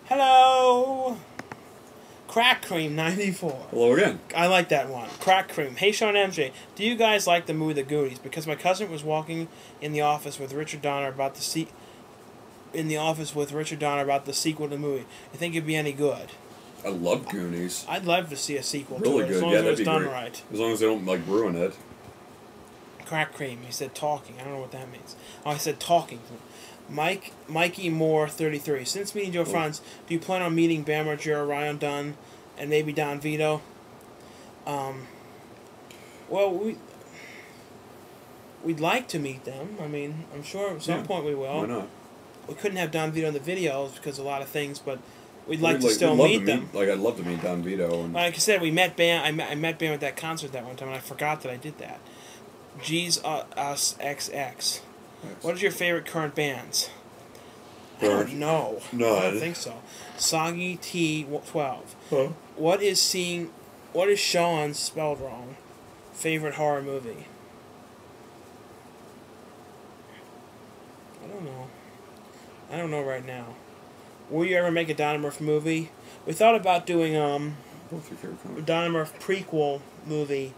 Hello! Crack Cream 94. Hello again. I like that one. Crack Cream. Hey Sean MJ, do you guys like the movie The Goonies? Because my cousin was walking in the office with Richard Donner about the sequel to the movie. You think it'd be any good? I love Goonies. I'd love to see a sequel to Really it, good. as long Yeah, as it was that'd be done great. right. As long as they don't like ruin it. Crack Cream. He said talking. I don't know what that means. Oh, I said talking. Mikey Moore 33. Since meeting Joe Franz, do you plan on meeting Bam Margera, Ryan Dunn, and maybe Don Vito? Well, we'd like to meet them. I mean, I'm sure at some point we will. Why not? We couldn't have Don Vito in the videos because of a lot of things, but we'd like to still meet them. I'd love to meet Don Vito. And like I said, we met Bam. I met Bam at that concert that one time, and I forgot that I did that. G's Us XX. What is your favorite current bands? I don't know. No, I don't think so. Soggy T12. Huh? What is Sean's spelled wrong? Favorite horror movie? I don't know. I don't know right now. Will you ever make a Donna Murph movie? We thought about doing Both your favorite comics. a Donna Murph prequel movie,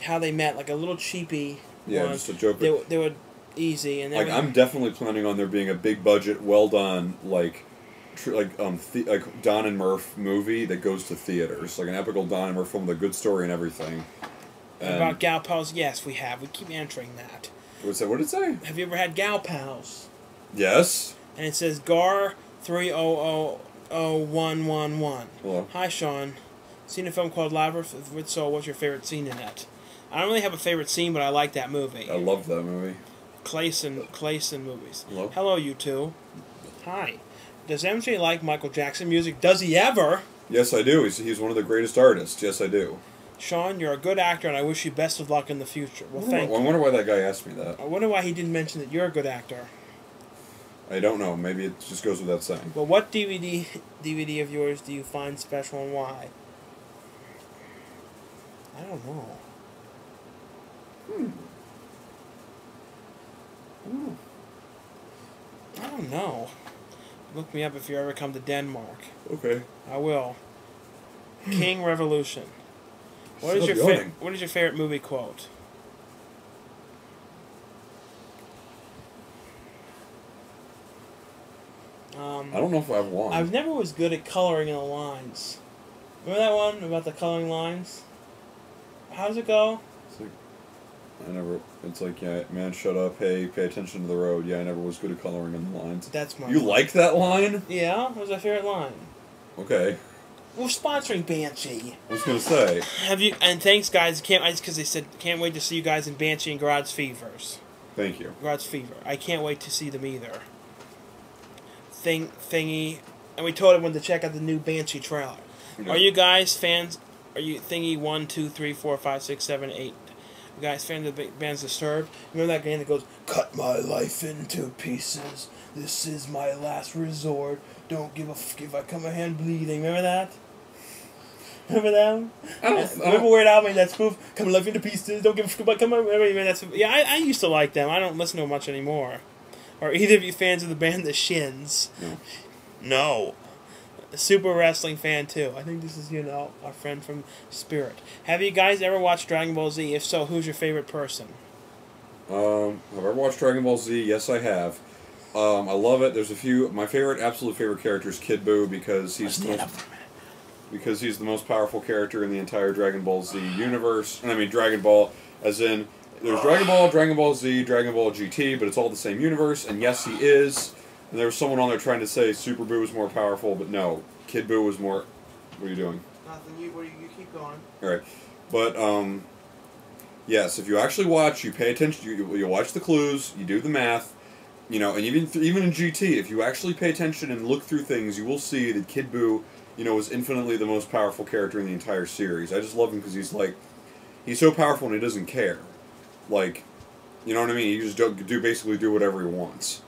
how they met, like a little cheapy Yeah, one. just a joke. They were easy and Like I'm definitely planning on there being a big budget, well done, like Don and Murph movie that goes to theaters, like an epical Don and Murph film with a good story and everything. And about gal pals. Yes, we have. We keep answering that. What's that? What did it say? Have you ever had gal pals? Yes. And it says Gar 3000111. Hello. Hi Sean. Seen a film called Labyrinth with Soul. What's your favorite scene in it? I don't really have a favorite scene, but I like that movie. I love that movie. Clayson movies. Hello. Hello, you two. Hi. Does MJ like Michael Jackson music? Does he ever? Yes, I do. He's one of the greatest artists. Yes, I do. Sean, you're a good actor, and I wish you best of luck in the future. Well, thank you. I wonder why that guy asked me that. I wonder why he didn't mention that you're a good actor. I don't know. Maybe it just goes without saying. Well, what DVD of yours do you find special and why? I don't know. I don't know. Look me up if you ever come to Denmark. Okay. I will. King Revolution. What is your favorite movie quote? I don't know if I have one. I never was good at coloring in the lines. Remember that one about the coloring lines? How does it go? It's like, yeah, man, shut up. Hey, pay attention to the road. Yeah, I never was good at coloring in the lines. That's my. You like that line? Yeah, that was my favorite line. Okay. We're sponsoring Banshee. I was gonna say. Have you? And thanks, guys. Because they said can't wait to see you guys in Banshee and Garage Fevers. Thank you. Garage Fever. I can't wait to see them either. Thingy, and we told everyone to check out the new Banshee trailer. Yeah. Are you guys fans? Are you Thingy 1, 2, 3, 4, 5, 6, 7, 8? You guys fans of the band's Disturbed? Remember that game that goes, "Cut my life into pieces. This is my last resort. Don't give a f if I come a hand bleeding." Remember that? Remember that? Remember Weird Al made that spoof? "Cut my life into pieces. Don't give a f about come on." Remember that spoof? Yeah, I used to like them. I don't listen to them much anymore. Are either of you fans of the band The Shins? No. No. A super wrestling fan too. I think this is, our friend from Spirit. Have you guys ever watched Dragon Ball Z? If so, who's your favorite person? Have I ever watched Dragon Ball Z? Yes, I have. I love it. There's a few. My absolute favorite character is Kid Buu because he's the most powerful character in the entire Dragon Ball Z universe. And I mean Dragon Ball, as in there's Dragon Ball, Dragon Ball Z, Dragon Ball GT, but it's all the same universe. And yes, he is. And there was someone on there trying to say Super Buu was more powerful, but no, Kid Buu was more. What are you doing? Nothing. You keep going. All right, but yes, if you actually watch, you pay attention. You watch the clues, you do the math, and even in GT, if you actually pay attention and look through things, you will see that Kid Buu, is infinitely the most powerful character in the entire series. I just love him because he's so powerful and he doesn't care, like, you know what I mean? He just basically do whatever he wants.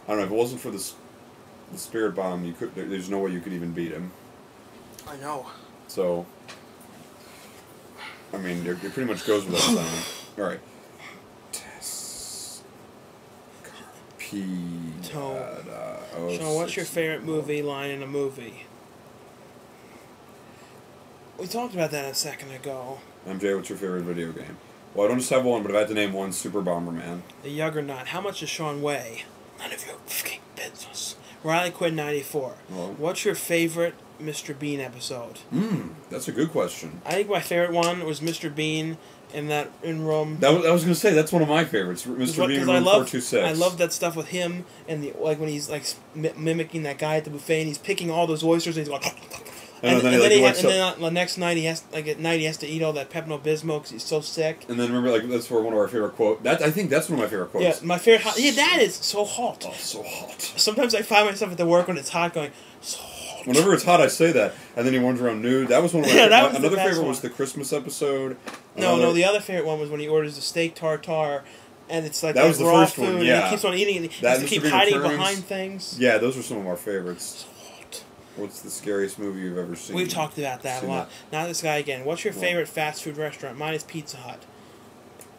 I don't know, if it wasn't for the Spirit Bomb, there's no way you could even beat him. I know. So, I mean, it pretty much goes without saying. Alright. Sean, what's your favorite movie line in a movie? We talked about that a second ago. MJ, what's your favorite video game? Well, I don't just have one, but if I had to name one, Super Bomberman. The Juggernaut. How much does Sean weigh? None of your fucking business. Riley Quinn 94. Well, What's your favorite Mr. Bean episode? That's a good question. I think my favorite one was Mr. Bean in Rome. I was going to say, that's one of my favorites. Mr. Bean in Room 426. I love that stuff with him and when he's like mimicking that guy at the buffet and he's picking all those oysters and he's going. And then the next night he has to eat all that Pepto Bismol because he's so sick. And then remember, that's where one of our favorite quotes. I think that's one of my favorite quotes. Yeah, my favorite. That is so hot. Oh, so hot. Sometimes I find myself at the work when it's hot, going so hot. Whenever it's hot, I say that, and then he runs around nude. That was one of my. Another favorite was the Christmas episode. No, the other favorite one was when he orders the steak tartare. And it's like that was the raw first food, one, yeah. And he keeps on eating it. He has to keep hiding behind things. Yeah, those were some of our favorites. What's the scariest movie you've ever seen? We've talked about that a lot. Now this guy again. What's your favorite fast food restaurant? Mine is Pizza Hut.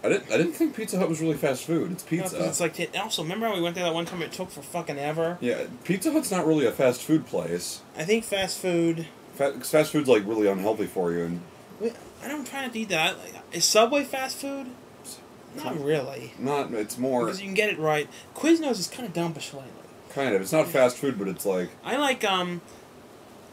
I didn't think Pizza Hut was really fast food. It's pizza. No, it's like also remember how we went there that one time? It took for fucking ever. Yeah, Pizza Hut's not really a fast food place. I think fast food. Fast food's like really unhealthy for you, and. I don't try to eat that. Is Subway fast food? Not really. It's more. Because you can get it right. Quiznos is kind of dumpish lately. Kind of. It's not fast food, but it's like. I like Well,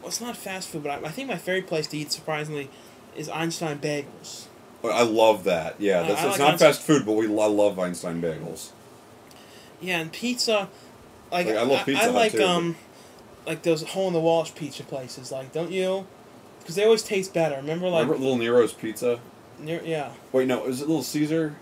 it's not fast food, but I think my favorite place to eat, surprisingly, is Einstein Bagels. I love that. Yeah, it's not fast food, but I love Einstein Bagels. Yeah, and pizza, I love Pizza Hut too. Like those hole-in-the-wall pizza places, like, don't you? Because they always taste better. Remember Little Nero's Pizza? Yeah. Wait, no, is it Little Caesar?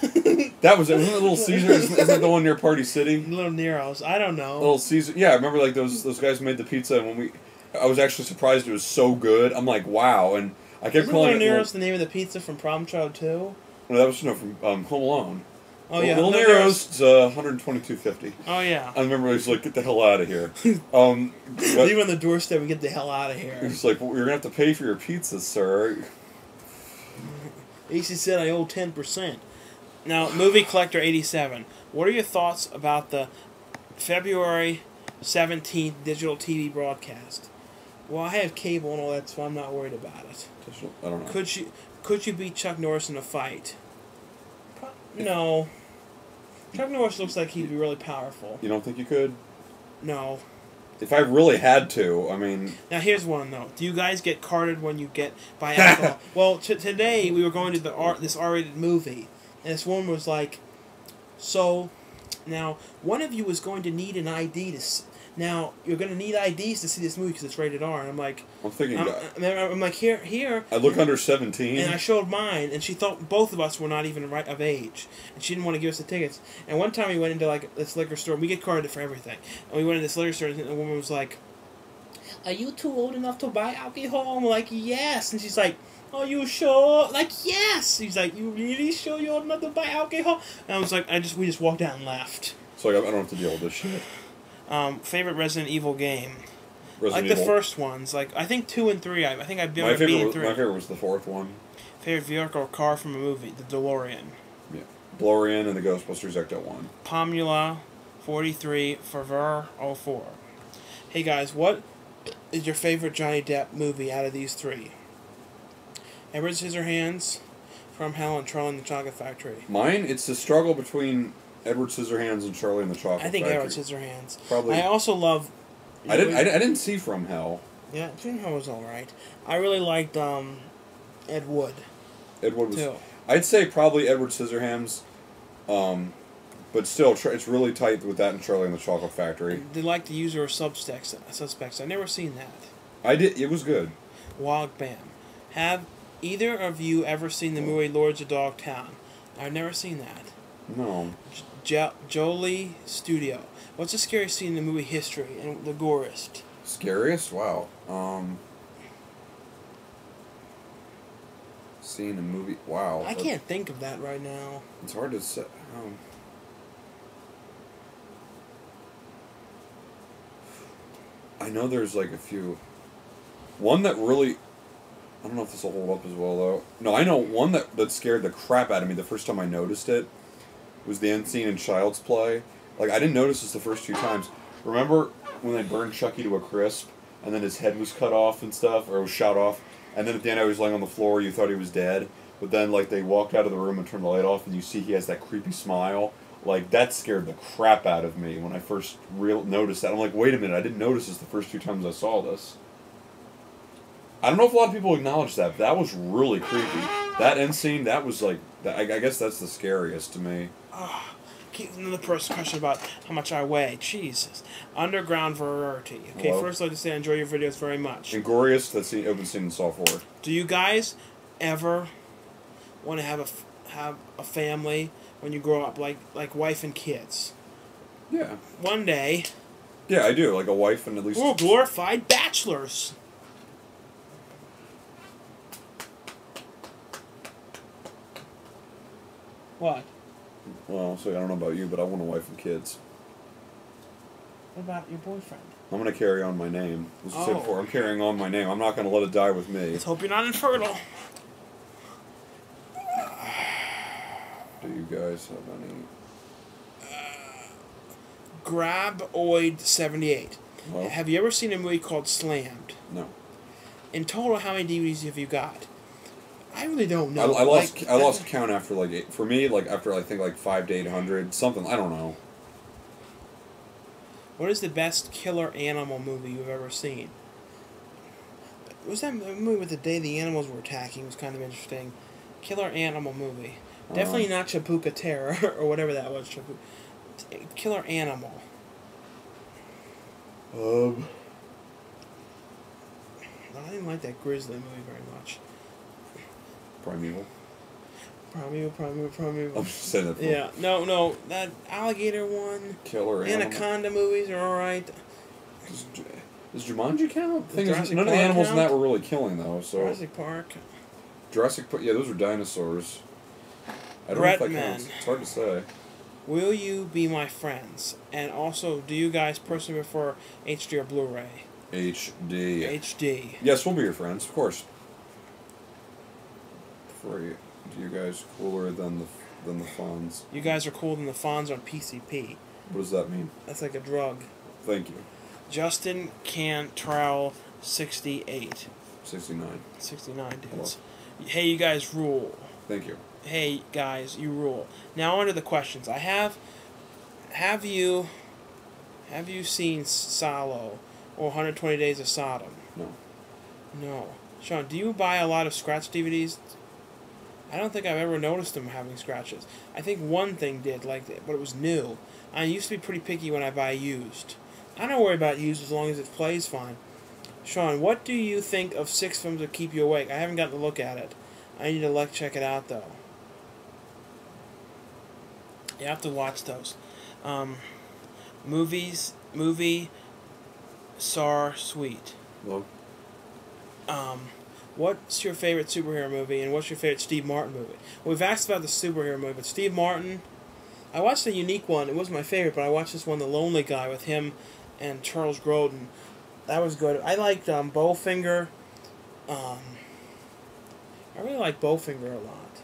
Wasn't it Little Caesar? Isn't it the one near Party City? Little Nero's. I don't know. Little Caesar. Yeah, I remember like those guys made the pizza, and I was actually surprised it was so good. I'm like, wow, and I kept calling Little Nero's the name of the pizza from Problem Child 2? No, that was from Home Alone. Oh yeah, Little Nero's $122.50. Oh yeah. I remember he was like, "Get the hell out of here." Leave on the doorstep and get the hell out of here. He's like, well, "You're gonna have to pay for your pizza, sir." He said I owe 10%. Now, Movie Collector 87. What are your thoughts about the February 17th digital TV broadcast? Well, I have cable and all that, so I'm not worried about it. I don't know. Could you beat Chuck Norris in a fight? No. Chuck Norris looks like he'd be really powerful. You don't think you could? No. If I really had to, I mean... Now, here's one, though. Do you guys get carded when you buy alcohol? Well, today we were going to this R-rated movie, and this woman was like, so, now, one of you is going to need an ID to... Now, you're going to need IDs to see this movie because it's rated R. And I'm like... I'm like, here... I look under 17. And I showed mine, and she thought both of us were not even right of age. And she didn't want to give us the tickets. And one time we went into, like, this liquor store. We get carded for everything. And we went into this liquor store, and the woman was like, are you too old enough to buy alcohol? I'm like, yes. And she's like, are you sure? Like, yes. She's like, you really sure you're old enough to buy alcohol? And I was like, we just walked out and left. So I don't have to deal with this shit. Favorite Resident Evil game? Resident Evil. The first ones. Like, I think 2 and 3. I think I've been beating 3. My favorite was the fourth one. Favorite vehicle or car from a movie? The DeLorean. Yeah. DeLorean and the Ghostbusters Ecto-1. Pomula 43, Fervor 04. Hey guys, what is your favorite Johnny Depp movie out of these 3? Edward Scissorhands, From Hell, and Charlie and the Chocolate Factory. Mine, it's the struggle between Edward Scissorhands and Charlie and the Chocolate Factory. I think Edward Scissorhands. Probably. I also love... I didn't see From Hell. Yeah, From Hell was alright. I really liked Ed Wood. Ed Wood was... Too. I'd say probably Edward Scissorhands, but still, it's really tight with that and Charlie and the Chocolate Factory. They like the user of suspects. I've never seen that. I did. It was good. Wog Bam. Have either of you ever seen the movie Lords of Dogtown? I've never seen that. No. Jolie Studio. What's the scariest scene in the movie history and the goriest? Scariest? Wow. Scene in the movie. Wow. I can't think of that right now. It's hard to say. I know there's like a few. One that really. I don't know if this will hold up as well though. No, I know one that scared the crap out of me the first time I noticed it. Was the end scene in Child's Play Like, I didn't notice this the first 2 times. Remember when they burned Chucky to a crisp, and then his head was cut off and stuff, or was shot off, and then at the end he was laying on the floor, you thought he was dead, but then, like, they walked out of the room and turned the light off, and you see he has that creepy smile. Like, that scared the crap out of me when I first noticed that. I'm like, wait a minute, I didn't notice this the first 2 times I saw this. I don't know if a lot of people acknowledge that, but that was really creepy. That end scene, that was like, I guess that's the scariest to me. Keep another person question about how much I weigh. Jesus. Underground Variety. Okay, Hello? first I'd like to say I enjoy your videos very much. Ingorious, that's the open scene in Saw 4. Do you guys ever want to have a family when you grow up, like wife and kids? Yeah. One day, Yeah, I do. Like a wife and at least... we're glorified bachelors. What? Well, so I don't know about you, but I want a wife and kids. What about your boyfriend? I'm going to carry on my name. As I said Oh. before, I'm carrying on my name. I'm not going to let it die with me. Let's hope you're not infertile. Do you guys have any... Graboid78. Well, Have you ever seen a movie called Slammed? no. In total, how many DVDs have you got? I really don't know. I lost count after like for me after I think like 5 to 800 something. I don't know. What is the best killer animal movie you've ever seen? Was that movie with the day the animals were attacking? It was kind of interesting. Killer animal movie. Definitely not Chapuca Terror or whatever that was. Killer animal. I didn't like that Grizzly movie very much. Primeval. Primeval. I'm just saying that. For Yeah, no, that alligator one. Killer animal. Anaconda movies are alright. Does Jumanji count? Thing is, Jurassic none of the Park animals in that count? were really killing though. So Jurassic Park. Jurassic Park. Yeah, those were dinosaurs. I don't know if that Bretman. counts. It's hard to say. Will you be my friends? And also, do you guys personally prefer HD or Blu-ray? HD. HD. Yes, we'll be your friends, of course. For you, do you guys cooler than the Fonz? You guys are cooler than the Fonz on PCP. What does that mean? That's like a drug. Thank you. Justin Cantrell 68. 69. 69 dudes. Hey, you guys rule. Thank you. Hey guys, you rule. Now on to the questions. Have you seen Salo or 120 Days of Sodom? No. No. Sean, do you buy a lot of scratch DVDs? I don't think I've ever noticed them having scratches. I think one thing did, but it was new. I used to be pretty picky when I buy used. I don't worry about used as long as it plays fine. Sean, what do you think of 6 films that keep you awake? I haven't gotten to look at it. I need to check it out though. You have to watch those. Movie, SAR Suite. Well, What's your favorite superhero movie, and what's your favorite Steve Martin movie? Well, we've asked about the superhero movie, but Steve Martin, I watched the unique one. It wasn't my favorite, but I watched this one, The Lonely Guy, with him and Charles Grodin. That was good. I liked Bowfinger. I really like Bowfinger a lot.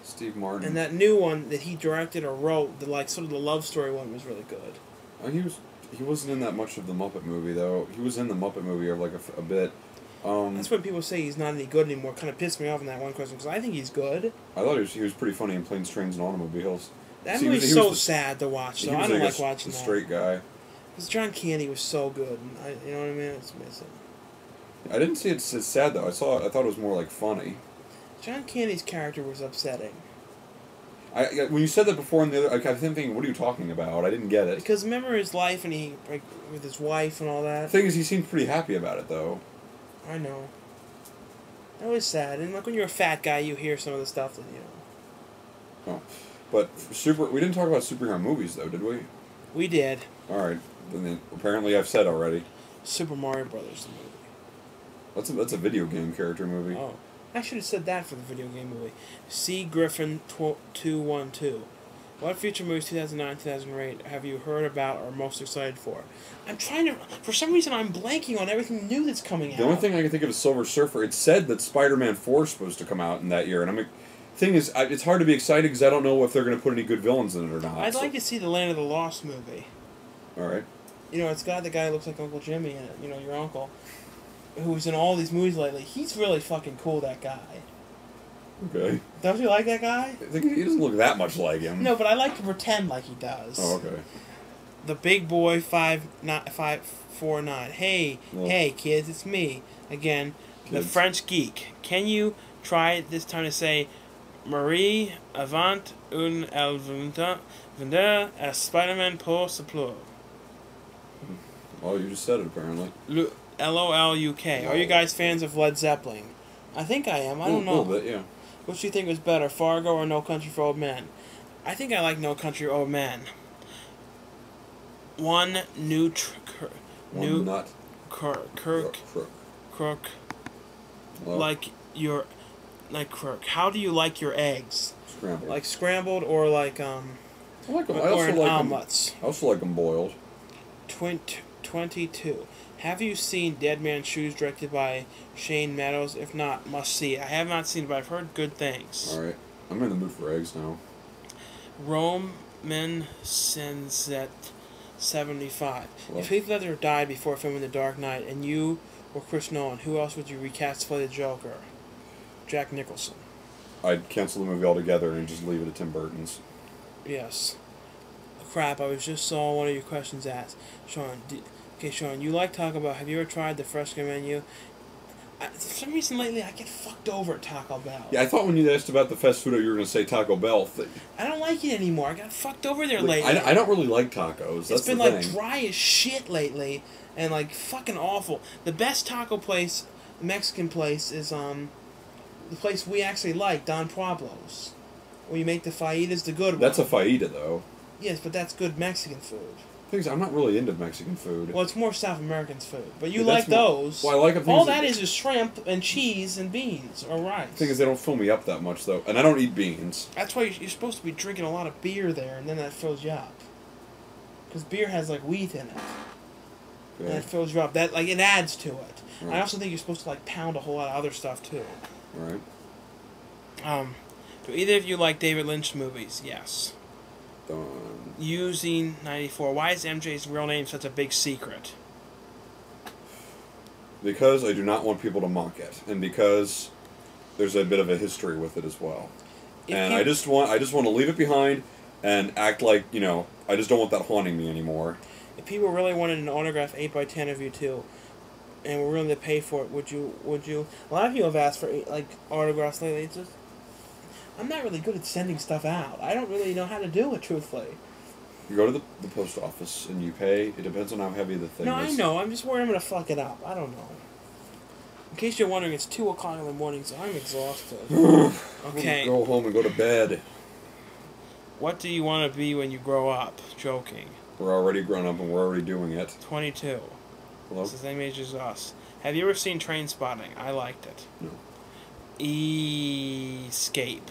Steve Martin. And that new one that he directed or wrote, sort of the love story one, was really good. He wasn't in that much of the Muppet movie though. He was in the Muppet movie or like a bit. That's when people say he's not any good anymore. Kind of pissed me off in that one question because I think he's good. I thought he was pretty funny in Planes, Trains, and Automobiles. That See, movie's he was so the- sad to watch, so He was I don't like like watching the that. straight guy. Because John Candy was so good, and you know what I mean? It's missing. I didn't see it as sad though. I thought it was more like funny. John Candy's character was upsetting. When you said that before in the other, I kept thinking, what are you talking about? I didn't get it. Because remember his life and he, with his wife and all The that? thing is, he seemed pretty happy about it though. I know. That was sad. And when you're a fat guy, you hear some of the stuff that, Oh, but we didn't talk about superhero movies though, did we? We did. All right. Then apparently I've said already. Super Mario Brothers, the movie. That's a video game character movie. Oh. I should have said that for the video game movie. C. Griffin 212. What future movies 2009, 2008 have you heard about or most excited for? I'm trying to... For some reason, I'm blanking on everything new that's coming out. The only thing I can think of is Silver Surfer. It said that Spider-Man 4 is supposed to come out in that year, and thing is, it's hard to be excited because I don't know if they're going to put any good villains in it or not. I'd like to see the Land of the Lost movie. All right. You know, it's got the guy who looks like Uncle Jimmy in it. You know, your uncle, who's in all these movies lately. He's really fucking cool. That guy. Okay. Don't you like that guy? I think he doesn't look that much like him. No, but I like to pretend like he does. Oh, okay. The big boy 549. Hey, Well, hey, kids, it's me again, the Kids. French geek. Can you try this time to say, Marie avant un el vender a Spider-Man pour ce pleur. Oh, you just said it apparently. L-O-L-U-K. Are you guys fans of Led Zeppelin? I think I am. I don't know. A little bit, yeah. What do you think was better, Fargo or No Country for Old Men? I think I like No Country for Old Men. One new One nut. Kirk Crook. Well, like Kirk. How do you like your eggs? scrambled. Like scrambled or like I like them. I or also in like them. omelets? I also like them boiled. 22. Have you seen Dead Man's Shoes directed by Shane Meadows? If not, must see. I have not seen it, but I've heard good things. All right. I'm in the mood for eggs now. Roman Senzet 75. Well. If Heath Ledger died before filming The Dark Knight and you were Chris Nolan, who else would you recast to play the Joker? Jack Nicholson. I'd cancel the movie altogether and just leave it at Tim Burton's. Yes. Crap, I was just saw one of your questions asked. Sean, Sean, you like Taco Bell. Have you ever tried the fresco menu? For some reason lately, I get fucked over at Taco Bell. Yeah, I thought when you asked about the fast food, you were going to say Taco Bell. I don't like it anymore. I got fucked over there Like, lately. I don't really like tacos. That's It's been the like thing. dry as shit lately, and like fucking awful. The best taco place, Mexican place, is the place we actually like, Don Pablo's, where you make the fajitas, the good one. That's a fajita, though. Yes, but that's good Mexican food. Things I'm not really into Mexican food. Well, it's more South American's food, but you Yeah, like that's more- those. Well, I like things All that- that is shrimp and cheese and beans or rice. The thing is, they don't fill me up that much, though. And I don't eat beans. That's why you're supposed to be drinking a lot of beer there, and then that fills you up. Because beer has like wheat in it, and Okay. it fills you up. That like it adds to it. Right. I also think you're supposed to like pound a whole lot of other stuff too. All right. Do either of you like David Lynch movies? Yes. Done. Using 94. Why is MJ's real name such a big secret? Because I do not want people to mock it, and because there's a bit of a history with it as well. If And you- I just want to leave it behind and act like, I just don't want that haunting me anymore. If people really wanted an autograph 8x10 of you too, and were willing to pay for it, would you? A lot of people have asked for like autographs lately. It's just I'm not really good at sending stuff out. I don't really know how to do it, truthfully. You go to the post office and you pay. It depends on how heavy the thing No, is. I know. I'm just worried I'm gonna fuck it up. I don't know. In case you're wondering, it's 2 o'clock in the morning, so I'm exhausted. Okay. Go home and go to bed. What do you want to be when you grow up? Joking. We're already grown up and we're already doing it. 22. Hello? It's the same age as us. Have you ever seen Train Spotting? I liked it. No. Escape.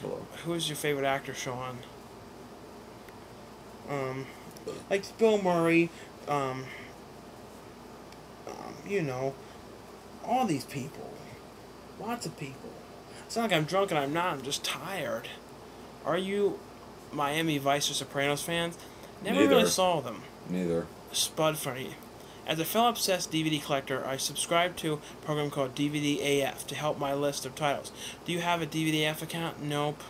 Hello. Who is your favorite actor, Sean? Like Bill Murray, you know, all these people. Lots of people. It's not like I'm drunk and I'm not, I'm just tired. Are you Miami Vice or Sopranos fans? Never really Neither. saw them. Neither. Spud Funny. As a film-obsessed DVD collector, I subscribe to a program called DVD AF to help my list of titles. Do you have a DVD AF account? Nope.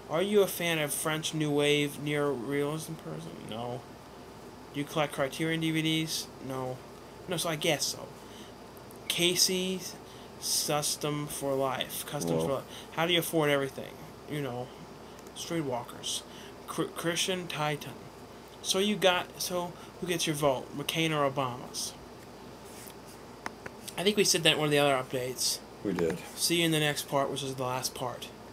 Are you a fan of French New Wave neo-realism person? No. Do you collect Criterion DVDs? No. No, so I guess so. Casey's Custom for Life. Customs Whoa. for Life. How do you afford everything? You know, Streetwalkers. Christian Titan. So who gets your vote? McCain or Obama's? I think we said that in one of the other updates. We did. See you in the next part, which is the last part.